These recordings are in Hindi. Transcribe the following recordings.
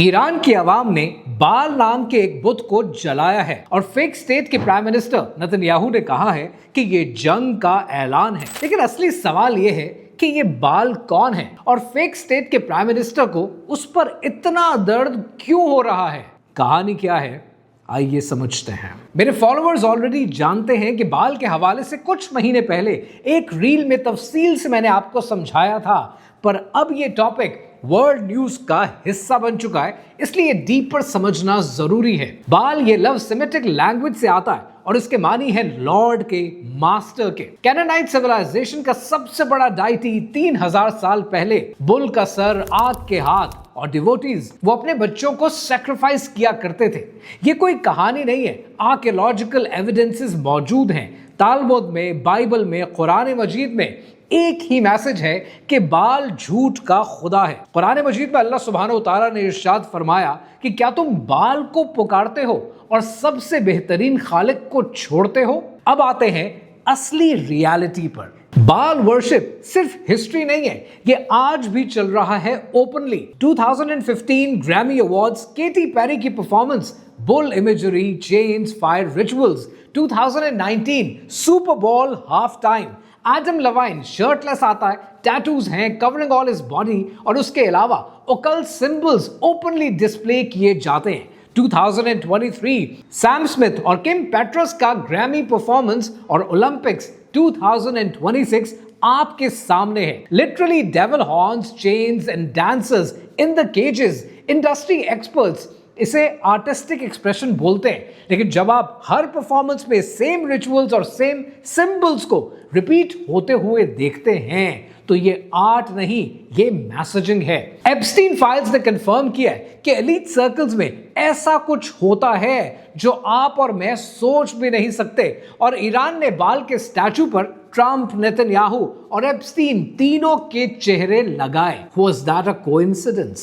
ईरान की आवाम ने बाल नाम के एक बुत को जलाया है और फेक स्टेट के प्राइम मिनिस्टर नेतन्याहू ने कहा है कि ये जंग का ऐलान है। लेकिन असली सवाल ये है कि ये बाल कौन है और फेक स्टेट के प्राइम मिनिस्टर को उस पर इतना दर्द क्यों हो रहा है। कहानी क्या है, आइए समझते हैं। मेरे फॉलोअर्स ऑलरेडी जानते हैं कि बाल के हवाले से कुछ महीने पहले एक रील में तफसील से मैंने आपको समझाया था, पर अब ये टॉपिक वर्ल्ड न्यूज का हिस्सा बन चुका है, इसलिए डीपर समझना जरूरी है। बाल ये लफ्ज सेमेटिक लैंग्वेज से आता है और इसके मानी है लॉर्ड के, मास्टर के। कैनानाइट सिविलाइजेशन का सबसे बड़ा डाइटी 3000 साल पहले बुल का सर, आग के हाथ और डिवोटीज वो अपने बच्चों को सैक्रिफाइस किया करते थे। ये कोई कहानी नहीं है, आर्कियोलॉजिकल एविडेंसेस मौजूद हैं। तालमुद में, बाइबल में, कुरान मजीद में एक ही मैसेज है कि बाल झूठ का खुदा है। कुरान मजीद में अल्लाह सुब्हानहू तआला ने इरशाद फरमाया कि क्या तुम बाल को पुकारते हो और सबसे बेहतरीन खालिक को छोड़ते हो। अब आते हैं असली रियलिटी पर। बाल वर्शिप सिर्फ हिस्ट्री नहीं है, ये आज भी चल रहा है openly. 2015 Grammy awards, Katy Perry की performance, bull imagery, chains, fire rituals. 2019 Super Bowl half time, Adam Levine shirtless आता है, टैटूज हैं कवरिंग ऑल हिज बॉडी और उसके अलावा ओकल्ट सिंबल्स ओपनली डिस्प्ले किए जाते हैं। 2023 सैम स्मिथ और किम पेट्रस का ग्रैमी परफॉर्मेंस और ओलंपिक्स 2026 आपके सामने है। Literally devil horns, chains and dancers in the cages. Industry experts इसे आर्टिस्टिक एक्सप्रेशन बोलते हैं, लेकिन जब आप हर परफॉर्मेंस में सेम रिचुअल्स और सेम सिंबल्स को रिपीट होते हुए देखते हैं तो ये आर्ट नहीं, ये मैसेजिंग है। एप्स्टीन फाइल्स ने कंफर्म किया है कि एलीट सर्कल्स में ऐसा कुछ होता है जो आप और मैं सोच भी नहीं सकते। और ईरान ने बाल के स्टैचू पर ट्रंप, नेतन्याहू और एप्स्टीन तीनों के चेहरे लगाए। Was that a coincidence?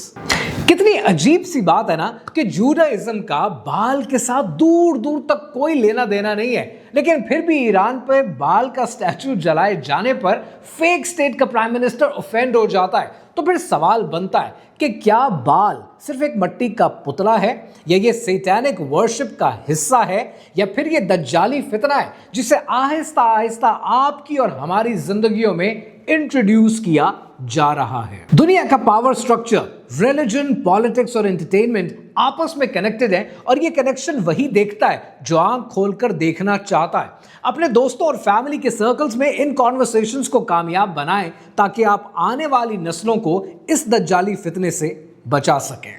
कितनी अजीब सी बात है ना कि जूडाइज्म का बाल के साथ दूर दूर तक कोई लेना देना नहीं है, लेकिन फिर भी ईरान पे बाल का स्टैचू जलाए जाने पर फेक स्टेट का प्राइम मिनिस्टर ऑफेंड हो जाता है। तो फिर सवाल बनता है कि क्या बाल सिर्फ एक मिट्टी का पुतला है, या ये सैतानिक वर्शिप का हिस्सा है, या फिर ये दज्जाली फितना है जिसे आहिस्ता आहिस्ता आपकी और हमारी जिंदगियों में इंट्रोड्यूस किया जा रहा है। दुनिया का पावर स्ट्रक्चर, रिलीजन, पॉलिटिक्स और एंटरटेनमेंट आपस में कनेक्टेड है और ये कनेक्शन वही देखता है जो आंख खोलकर देखना चाहता है। अपने दोस्तों और फैमिली के सर्कल्स में इन कॉन्वर्सेशंस को कामयाब बनाएं ताकि आप आने वाली नस्लों को इस दज्जाली फितने से बचा सकें।